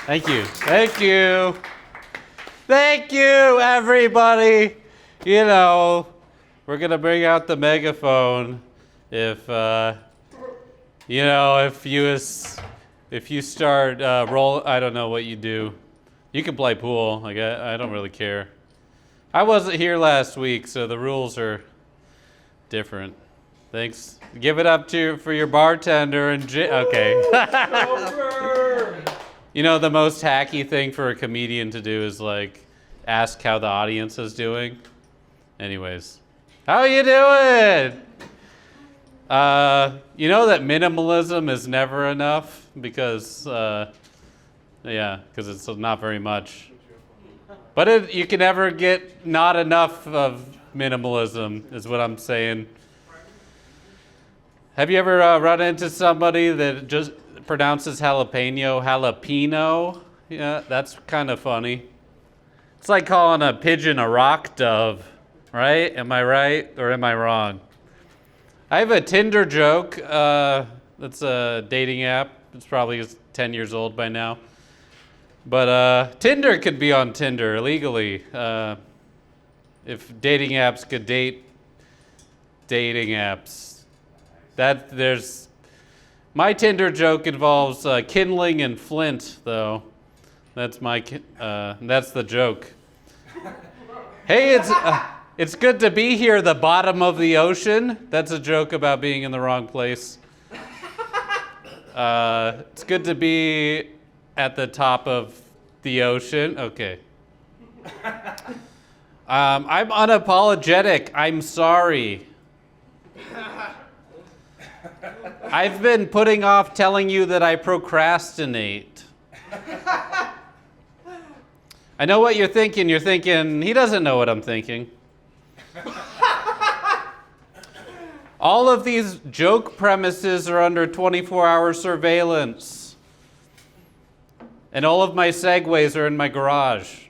Thank you. Thank you. Thank you, everybody. You know, we're going to bring out the megaphone if you start I don't know what you do. You can play pool. Like I don't really care. I wasn't here last week, so the rules are different. Thanks. Give it up for your bartender and okay. You know, the most hacky thing for a comedian to do is like ask how the audience is doing. Anyways, how you doing? You know that minimalism is never enough because it's not very much. But you can never get not enough of minimalism, is what I'm saying. Have you ever run into somebody that just pronounces jalapeno? Yeah, that's kind of funny. It's like calling a pigeon a rock dove, right? Am I right or am I wrong? I have a Tinder joke. That's a dating app. It's probably 10 years old by now. But Tinder could be on Tinder legally. If dating apps could date dating apps. My Tinder joke involves kindling and flint, though. That's that's the joke. Hey, it's good to be here, the bottom of the ocean. That's a joke about being in the wrong place. It's good to be at the top of the ocean. Okay. I'm unapologetic. I'm sorry. I've been putting off telling you that I procrastinate. I know what you're thinking. You're thinking, he doesn't know what I'm thinking. All of these joke premises are under 24-hour surveillance. And all of my segues are in my garage.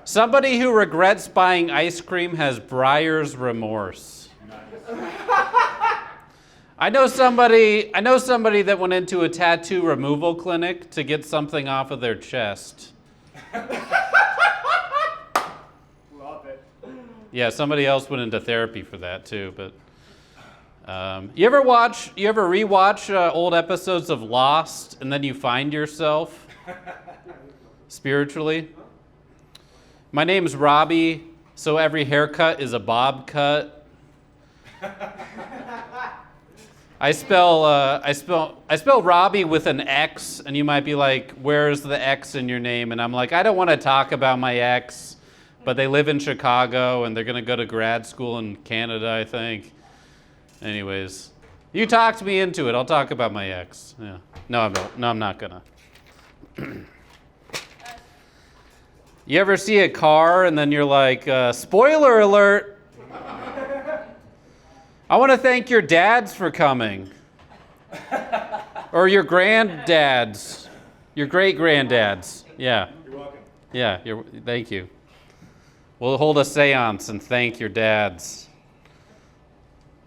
Somebody who regrets buying ice cream has Breyer's remorse. I know somebody that went into a tattoo removal clinic to get something off of their chest. Love it. Yeah, somebody else went into therapy for that too. But you ever rewatch old episodes of Lost and then you find yourself spiritually? My name's Robbie, so every haircut is a bob cut. I spell Robbie with an X, and you might be like, where's the X in your name? And I'm like, I don't want to talk about my ex, but they live in Chicago, and they're going to go to grad school in Canada, I think. Anyways, you talked me into it. I'll talk about my ex. Yeah. No, I'm not going to. You ever see a car, and then you're like, spoiler alert. I want to thank your dads for coming. Or your granddads. Your great-granddads. Yeah. You're welcome. Yeah, thank you. We'll hold a seance and thank your dads.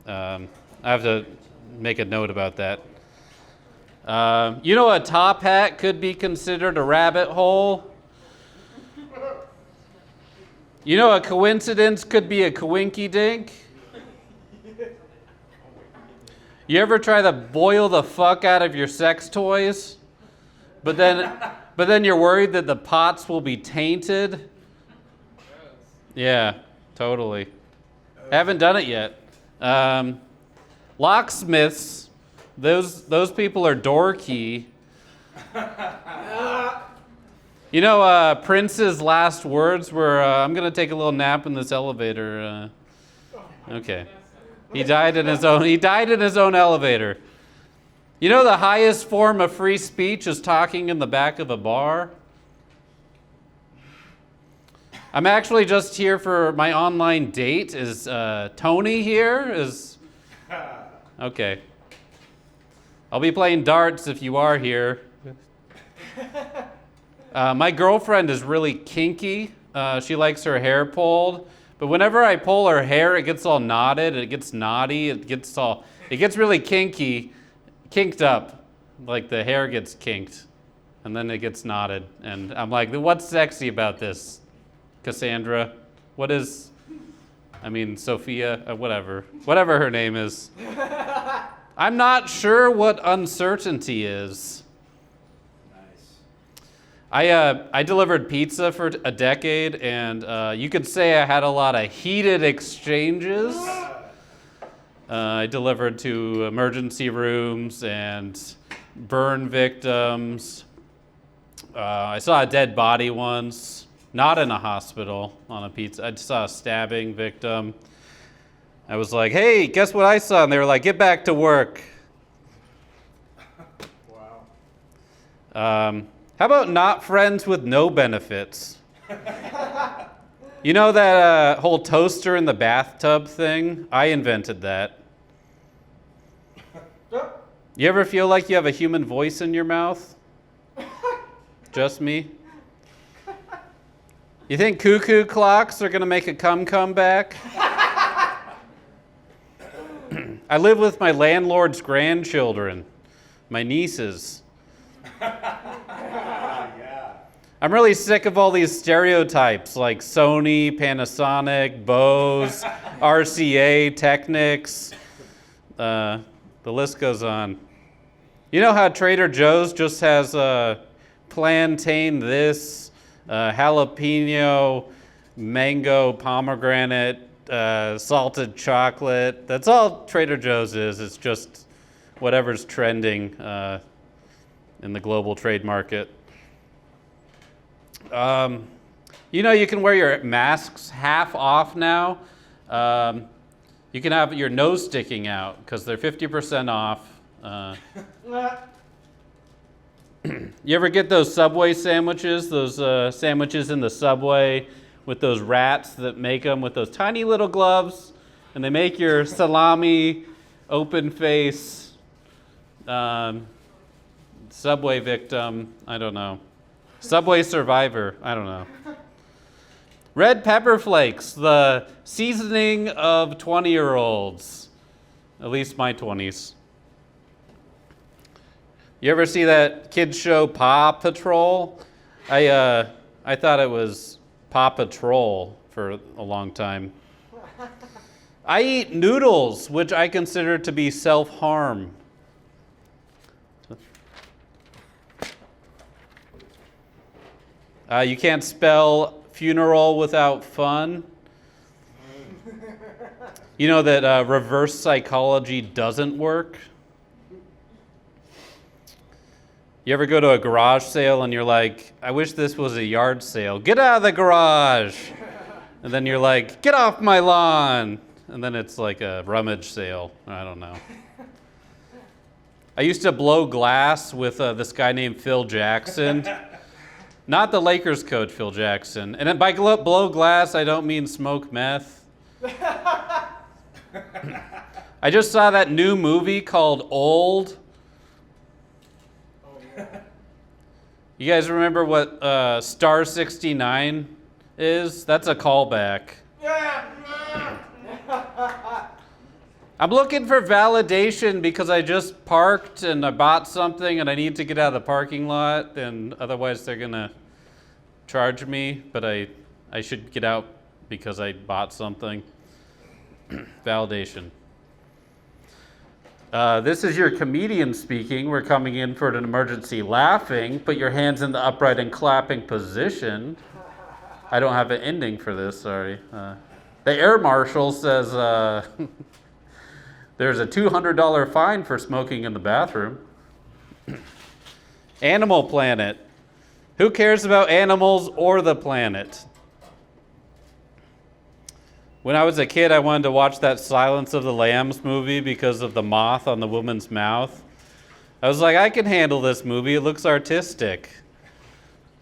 I have to make a note about that. You know, a top hat could be considered a rabbit hole. You know, a coincidence could be a coinky-dink. You ever try to boil the fuck out of your sex toys, but then you're worried that the pots will be tainted? Yeah, totally. Haven't done it yet. Locksmiths, those people are dorky. You know, Prince's last words were, "I'm gonna take a little nap in this elevator." Okay. He died in his own elevator. You know, the highest form of free speech is talking in the back of a bar. I'm actually just here for my online date. Is Tony here? Okay. I'll be playing darts if you are here. My girlfriend is really kinky. She likes her hair pulled. But whenever I pull her hair, it gets all knotted, it gets knotty, it gets really kinked up. like the hair gets kinked, and then it gets knotted. And I'm like, what's sexy about this, Cassandra? What is, Sophia, whatever her name is. I'm not sure what uncertainty is. I delivered pizza for a decade, and you could say I had a lot of heated exchanges. I delivered to emergency rooms and burn victims. I saw a dead body once, not in a hospital, on a pizza. I saw a stabbing victim. I was like, hey, guess what I saw? And they were like, get back to work. Wow. How about not friends with no benefits? You know that whole toaster in the bathtub thing? I invented that. You ever feel like you have a human voice in your mouth? Just me? You think cuckoo clocks are going to make a comeback? I live with my landlord's grandchildren, my nieces. I'm really sick of all these stereotypes like Sony, Panasonic, Bose, RCA, Technics. The list goes on. You know how Trader Joe's just has plantain this, jalapeno, mango, pomegranate, salted chocolate. That's all Trader Joe's is. It's just whatever's trending in the global trade market. You can wear your masks half off now. You can have your nose sticking out because they're 50% off. You ever get those Subway sandwiches? Those sandwiches in the Subway with those rats that make them with those tiny little gloves, and they make your salami, open face, Subway victim, I don't know. Subway survivor, I don't know. Red pepper flakes, the seasoning of 20-year-olds, at least my 20s. You ever see that kids show Paw Patrol? I thought it was Paw Patrol for a long time. I eat noodles, which I consider to be self-harm. You can't spell funeral without fun. You know that reverse psychology doesn't work? You ever go to a garage sale and you're like, I wish this was a yard sale. Get out of the garage. And then you're like, get off my lawn. And then it's like a rummage sale. I don't know. I used to blow glass with this guy named Phil Jackson. Not the Lakers coach, Phil Jackson. And by blow glass, I don't mean smoke meth. I just saw that new movie called Old. You guys remember what Star 69 is? That's a callback. I'm looking for validation because I just parked and I bought something and I need to get out of the parking lot, and otherwise they're going to charge me, but I should get out because I bought something. Validation. This is your comedian speaking. We're coming in for an emergency laughing. Put your hands in the upright and clapping position. I don't have an ending for this, sorry. The air marshal says there's a $200 fine for smoking in the bathroom. Animal Planet. Who cares about animals or the planet? When I was a kid, I wanted to watch that Silence of the Lambs movie because of the moth on the woman's mouth. I was like, I can handle this movie. It looks artistic.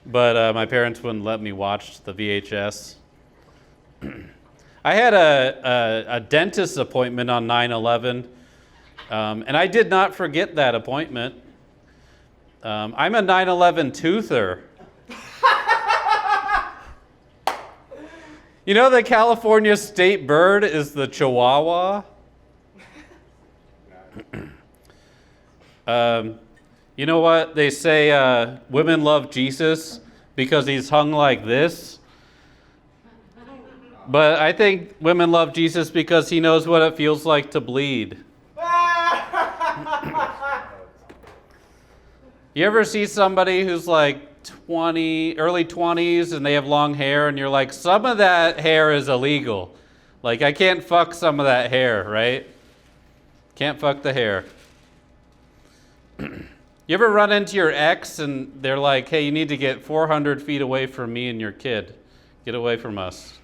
But my parents wouldn't let me watch the VHS. I had a dentist appointment on 9/11, and I did not forget that appointment. I'm a 9/11 toother. You know the California state bird is the Chihuahua? You You know what? They say women love Jesus because he's hung like this. But I think women love Jesus because he knows what it feels like to bleed. You ever see somebody who's like 20, early 20s, and they have long hair, and you're like, some of that hair is illegal. Like, I can't fuck some of that hair, right? Can't fuck the hair. You ever run into your ex and they're like, hey, you need to get 400 feet away from me and your kid. Get away from us.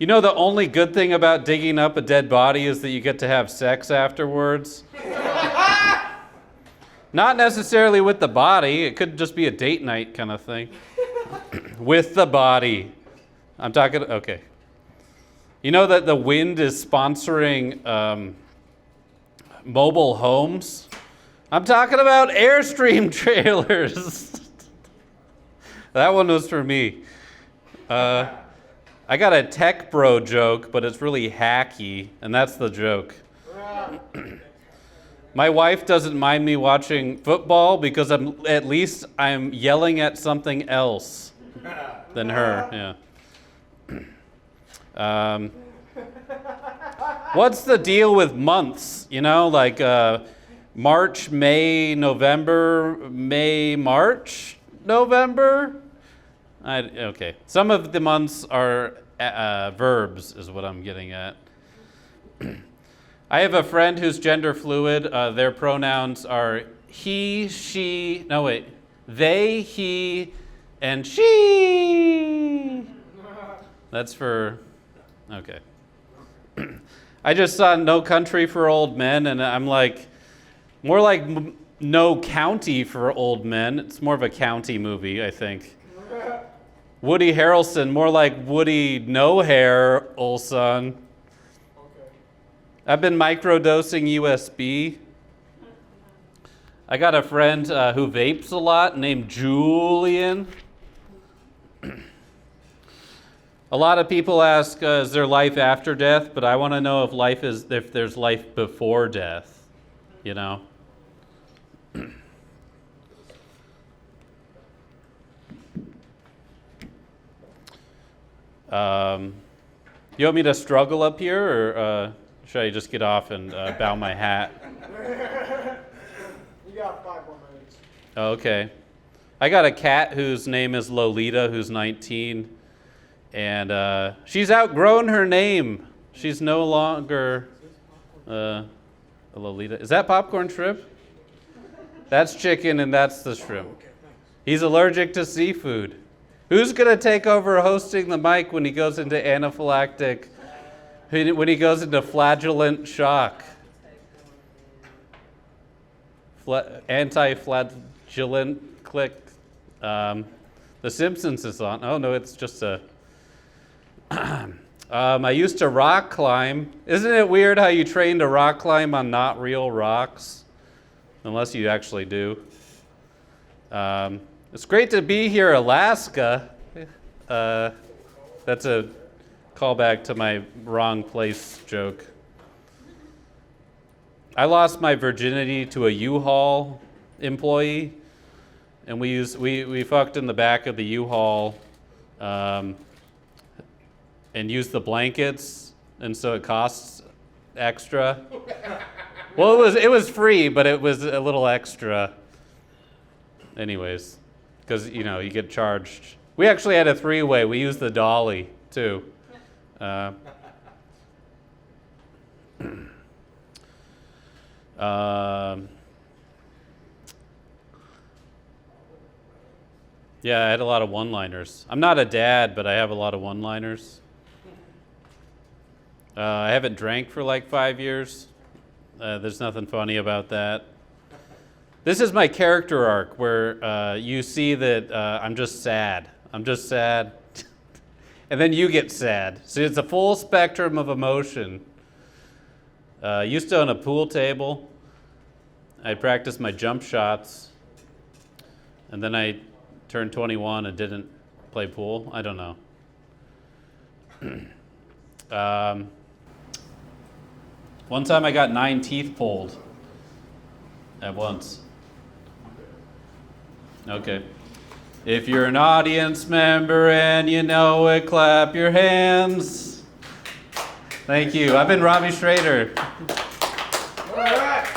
You know, the only good thing about digging up a dead body is that you get to have sex afterwards. Not necessarily with the body. It could just be a date night kind of thing. With the body. I'm talking, okay. You know that the wind is sponsoring mobile homes? I'm talking about Airstream trailers. That one was for me. I got a tech bro joke, but it's really hacky, and that's the joke. My wife doesn't mind me watching football because at least I'm yelling at something else than her. Yeah. What's the deal with months? You know, like March, May, November, May, March, November? Okay. Some of the months are verbs, is what I'm getting at. I have a friend who's gender fluid. Their pronouns are he, she, no wait, they, he, and she. That's for, okay. I just saw No Country for Old Men, and I'm like, more like No County for Old Men. It's more of a county movie, I think. Woody Harrelson, more like Woody No Hair Olson. Okay. I've been microdosing USB. I got a friend who vapes a lot named Julian. A lot of people ask, is there life after death? But I want to know if there's life before death, you know? You want me to struggle up here, or should I just get off and bow my hat? You got 5 more minutes. Oh, okay. I got a cat whose name is Lolita, who's 19, and she's outgrown her name. She's no longer a Lolita. Is that popcorn shrimp? That's chicken, and that's the shrimp. He's allergic to seafood. Who's going to take over hosting the mic when he goes into anaphylactic, when he goes into flagellant shock? Anti-flagellant click. The Simpsons is on. Oh, no, it's just a... I used to rock climb. Isn't it weird how you train to rock climb on not real rocks? Unless you actually do. It's great to be here, Alaska. That's a callback to my wrong place joke. I lost my virginity to a U-Haul employee, and we fucked in the back of the U-Haul and used the blankets, and so it costs extra. Well, it was free, but it was a little extra. Anyways. Because, you know, you get charged. We actually had a 3-way. We used the dolly, too. Yeah, I had a lot of one-liners. I'm not a dad, but I have a lot of one-liners. I haven't drank for like 5 years. There's nothing funny about that. This is my character arc where you see that I'm just sad. I'm just sad. And then you get sad. So it's a full spectrum of emotion. Used to own a pool table. I practiced my jump shots. And then I turned 21 and didn't play pool. I don't know. One time I got 9 teeth pulled at once. Okay. If you're an audience member and you know it, clap your hands. Thank you. I've been Robbie Schroeder.